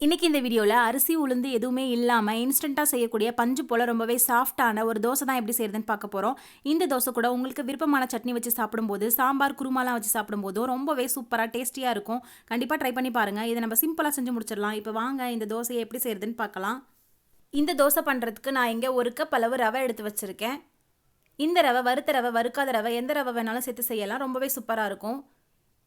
இன்றைக்கி இந்த வீடியோவில் அரிசி உளுந்து எதுவுமே இல்லாமல் இன்ஸ்டண்ட்டாக செய்யக்கூடிய பஞ்சு போல் ரொம்பவே சாஃப்டான ஒரு தோசை தான் எப்படி செய்கிறதுன்னு பார்க்க போகிறோம். இந்த தோசை கூட உங்களுக்கு விருப்பமான சட்னி வச்சு சாப்பிடும்போது, சாம்பார் குருமாலாம் வச்சு சாப்பிடும்போது ரொம்பவே சூப்பராக டேஸ்டியாக இருக்கும். கண்டிப்பாக ட்ரை பண்ணி பாருங்கள். இதை நம்ம சிம்பிளாக செஞ்சு முடிச்சிடலாம். இப்போ வாங்க இந்த தோசையை எப்படி செய்கிறதுன்னு பார்க்கலாம். இந்த தோசை பண்ணுறதுக்கு நான் இங்கே 1 கப் அளவு ரவை எடுத்து வச்சுருக்கேன். இந்த ரவை வறுத்த ரவை, வறுக்காத ரவை, எந்த ரவை வேணாலும் சேர்த்து செய்யலாம். ரொம்பவே சூப்பராக இருக்கும்.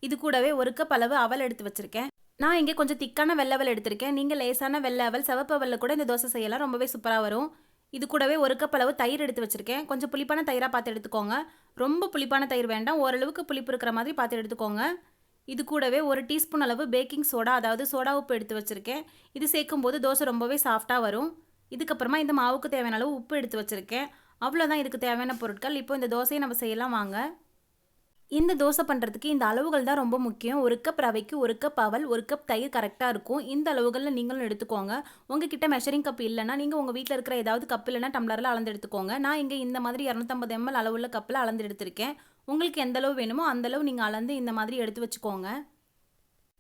இது கூடவே 1 கப் அளவு அவல் எடுத்து வச்சுருக்கேன். நான் இங்கே கொஞ்சம் திக்கான வெள்ளை அவல் எடுத்திருக்கேன். நீங்கள் லேசான வெள்ளை அவல், சிவப்பு அவலில் கூட இந்த தோசை செய்யலாம். ரொம்பவே சூப்பராக வரும். இது கூடவே 1 கப் அளவு தயிர் எடுத்து வச்சுருக்கேன். கொஞ்சம் புளிப்பான தயிராக பார்த்து எடுத்துக்கோங்க. ரொம்ப புளிப்பான தயிர் வேண்டாம், ஓரளவுக்கு புளிப்பு இருக்கிற மாதிரி பார்த்து எடுத்துக்கோங்க. இது கூடவே 1 டீஸ்பூன் அளவு பேக்கிங் சோடா, அதாவது சோடா உப்பு எடுத்து வச்சுருக்கேன். இது சேர்க்கும்போது தோசை ரொம்பவே சாஃப்டாக வரும். இதுக்கப்புறமா இந்த மாவுக்கு தேவையான அளவு உப்பு எடுத்து வச்சுருக்கேன். அவ்வளோதான் இதுக்கு தேவையான பொருட்கள். இப்போ இந்த தோசையை நம்ம செய்யலாம் வாங்க. இந்த தோசை பண்ணுறதுக்கு இந்த அளவுகள் தான் ரொம்ப முக்கியம். 1 கப் ரவைக்கு 1 கப் அவல், 1 கப் தயிர் கரெக்டாக இருக்கும். இந்த அளவுகளில் நீங்களும் எடுத்துக்கோங்க. உங்ககிட்ட மெஷரிங் கப் இல்லைன்னா நீங்கள் உங்கள் வீட்டில் இருக்கிற ஏதாவது கப் இல்லைன்னா டம்ளரில் அளந்து எடுத்துக்கோங்க. நான் இங்கே இந்த மாதிரி 250 ml அளவுள்ள கப்பில் அளந்து எடுத்திருக்கேன். உங்களுக்கு எந்த அளவு வேணுமோ அந்தளவு நீங்கள் அளந்து இந்த மாதிரி எடுத்து வச்சுக்கோங்க.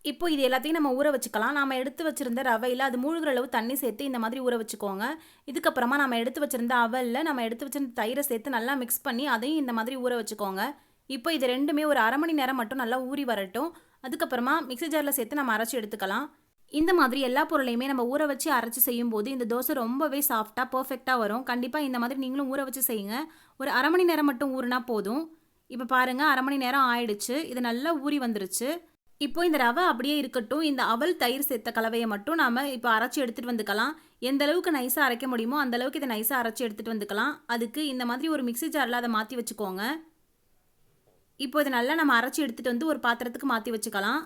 இப்போ இது எல்லாத்தையும் நம்ம ஊற வச்சுக்கலாம். நாம் எடுத்து வச்சுருந்த ரவையில் அது மூழ்கிற அளவு தண்ணி சேர்த்து இந்த மாதிரி ஊற வச்சுக்கோங்க. இதுக்கப்புறமா நம்ம எடுத்து வச்சுருந்த அவலில் நம்ம எடுத்து வச்சுருந்த தயிரை சேர்த்து நல்லா மிக்ஸ் பண்ணி அதையும் இந்த மாதிரி ஊற வச்சுக்கோங்க. இப்போ இது ரெண்டுமே ஒரு அரை மணி நேரம் மட்டும் நல்லா ஊறி வரட்டும். அதுக்கப்புறமா மிக்ஸி ஜாரில் சேர்த்து நம்ம அரைச்சி எடுத்துக்கலாம். இந்த மாதிரி எல்லா பொருளையுமே நம்ம ஊற வச்சு அரைச்சி செய்யும்போது இந்த தோசை ரொம்பவே சாஃப்டாக பர்ஃபெக்டாக வரும். கண்டிப்பாக இந்த மாதிரி நீங்களும் ஊற வச்சு செய்யுங்க. ஒரு அரை மணி நேரம் மட்டும் ஊறினா போதும். இப்போ பாருங்கள், அரை மணி நேரம் ஆயிடுச்சு. இது நல்லா ஊறி வந்துருச்சு. இப்போ இந்த ரவை அப்படியே இருக்கட்டும். இந்த அவல் தயிர் சேர்த்த கலவையை மட்டும் நாம் இப்போ அரைச்சி எடுத்துகிட்டு வந்துக்கலாம். எந்த அளவுக்கு நைஸாக அரைக்க முடியுமோ அந்த அளவுக்கு இதை நைஸாக அரைச்சி எடுத்துகிட்டு வந்துக்கலாம். அதுக்கு இந்த மாதிரி ஒரு மிக்ஸி ஜாரில் அதை மாற்றி வச்சுக்கோங்க. இப்போ இது நல்லா நம்ம அரைச்சி எடுத்துகிட்டு வந்து ஒரு பாத்திரத்துக்கு மாற்றி வச்சுக்கலாம்.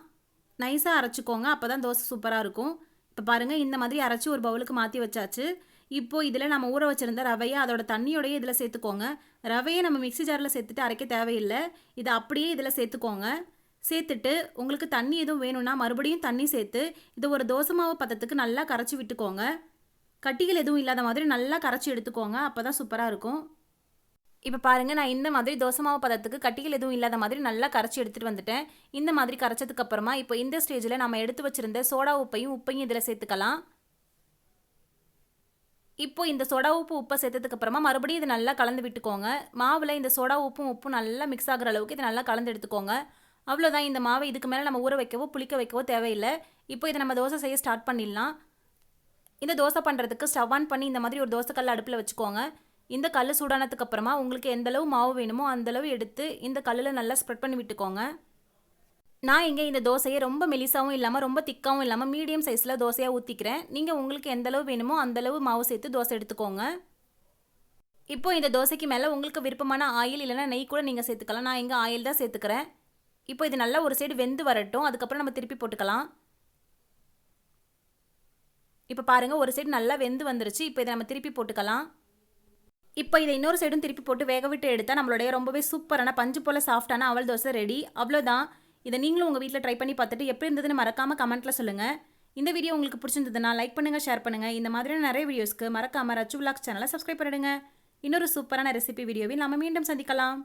நைஸாக அரைச்சிக்கோங்க, அப்போ தான் தோசை சூப்பராக இருக்கும். இப்போ பாருங்கள், இந்த மாதிரி அரைச்சி ஒரு பவுலுக்கு மாற்றி வச்சாச்சு. இப்போது இதில் நம்ம ஊற வச்சுருந்த ரவையை அதோட தண்ணியோடையே இதில் சேர்த்துக்கோங்க. ரவையை நம்ம மிக்ஸி ஜாரில் சேர்த்துட்டு அரைக்க தேவையில்லை. இதை அப்படியே இதில் சேர்த்துக்கோங்க. சேர்த்துட்டு உங்களுக்கு தண்ணி எதுவும் வேணும்னா மறுபடியும் தண்ணி சேர்த்து இதை ஒரு தோசை மாவு பதத்துக்கு நல்லா கரைச்சி விட்டுக்கோங்க. கட்டிகள் எதுவும் இல்லாத மாதிரி நல்லா கரைச்சி எடுத்துக்கோங்க, அப்போ தான் சூப்பராக இருக்கும். இப்போ பாருங்கள், நான் இந்த மாதிரி தோசை மாவு பதத்துக்கு கட்டிகள் எதுவும் இல்லாத மாதிரி நல்லா கரைச்சி எடுத்துகிட்டு வந்துட்டேன். இந்த மாதிரி கரைச்சதுக்கப்புறமா இப்போ இந்த ஸ்டேஜில் நம்ம எடுத்து வச்சுருந்த சோடா உப்பையும் இதில் சேர்த்துக்கலாம். இப்போ இந்த சோடா உப்பை சேர்த்ததுக்கப்புறமா மறுபடியும் இதை நல்லா கலந்து விட்டுக்கோங்க. மாவில் இந்த சோடா உப்பும் நல்லா மிக்ஸ் ஆகிற அளவுக்கு இதை நல்லா கலந்து எடுத்துக்கோங்க. அவ்வளோதான். இந்த மாவை இதுக்கு மேலே நம்ம ஊற வைக்கவோ புளிக்க வைக்கவோ தேவையில்லை. இப்போ இதை நம்ம தோசை செய்ய ஸ்டார்ட் பண்ணிடலாம். இந்த தோசை பண்ணுறதுக்கு ஸ்டவ் ஆன் பண்ணி இந்த மாதிரி ஒரு தோசைக்கல் அடுப்பில் வச்சுக்கோங்க. இந்த கல் சூடானதுக்கு அப்புறமா உங்களுக்கு எந்த அளவு மாவு வேணுமோ அந்தளவு எடுத்து இந்த கல்லில் நல்லா ஸ்ப்ரெட் பண்ணி விட்டுக்கோங்க. நான் இங்கே இந்த தோசையை ரொம்ப மெலிசாவும் இல்லாமல் ரொம்ப திக்காவும் இல்லாமல் மீடியம் சைஸில் தோசையாக ஊற்றிக்கிறேன். நீங்கள் உங்களுக்கு எந்த அளவு வேணுமோ அந்தளவு மாவு சேர்த்து தோசை எடுத்துக்கோங்க. இப்போ இந்த தோசைக்கு மேலே உங்களுக்கு விருப்பமான ஆயில் இல்லைனா நெய் கூட நீங்கள் சேர்த்துக்கலாம். நான் இங்கே ஆயில் தான் சேர்த்துக்கிறேன். இப்போ இது நல்லா ஒரு சைடு வெந்து வரட்டும். அதுக்கப்புறம் நம்ம திருப்பி போட்டுக்கலாம். இப்போ பாருங்கள், ஒரு சைடு நல்லா வெந்து வந்துருச்சு. இப்போ இதை நம்ம திருப்பி போட்டுக்கலாம். இப்போ இதை இன்னொரு சைடும் திருப்பி போட்டு வேக விட்டு எடுத்தால் நம்மளுடைய ரொம்பவே சூப்பரான பஞ்சு போல் சாஃப்டான அவல் தோசை ரெடி. அவ்வளோதான். இதை நீங்களும் உங்கள் வீட்டில் ட்ரை பண்ணி பார்த்துட்டு எப்படி இருந்ததுன்னு மறக்காமல் கமெண்ட்டில் சொல்லுங்கள். இந்த வீடியோ உங்களுக்கு பிடிச்சிருந்ததுன்னா லைக் பண்ணுங்கள், ஷேர் பண்ணுங்கள். இந்த மாதிரியான நிறைய வீடியோஸ்க்கு மறக்காமல் ரச்சு விலாக்ஸ் சேனலை சப்ஸ்கிரைப் பண்ணிடுங்க. இன்னொரு சூப்பரான ரெசிபி வீடியோவில் நாம் மீண்டும் சந்திக்கலாம்.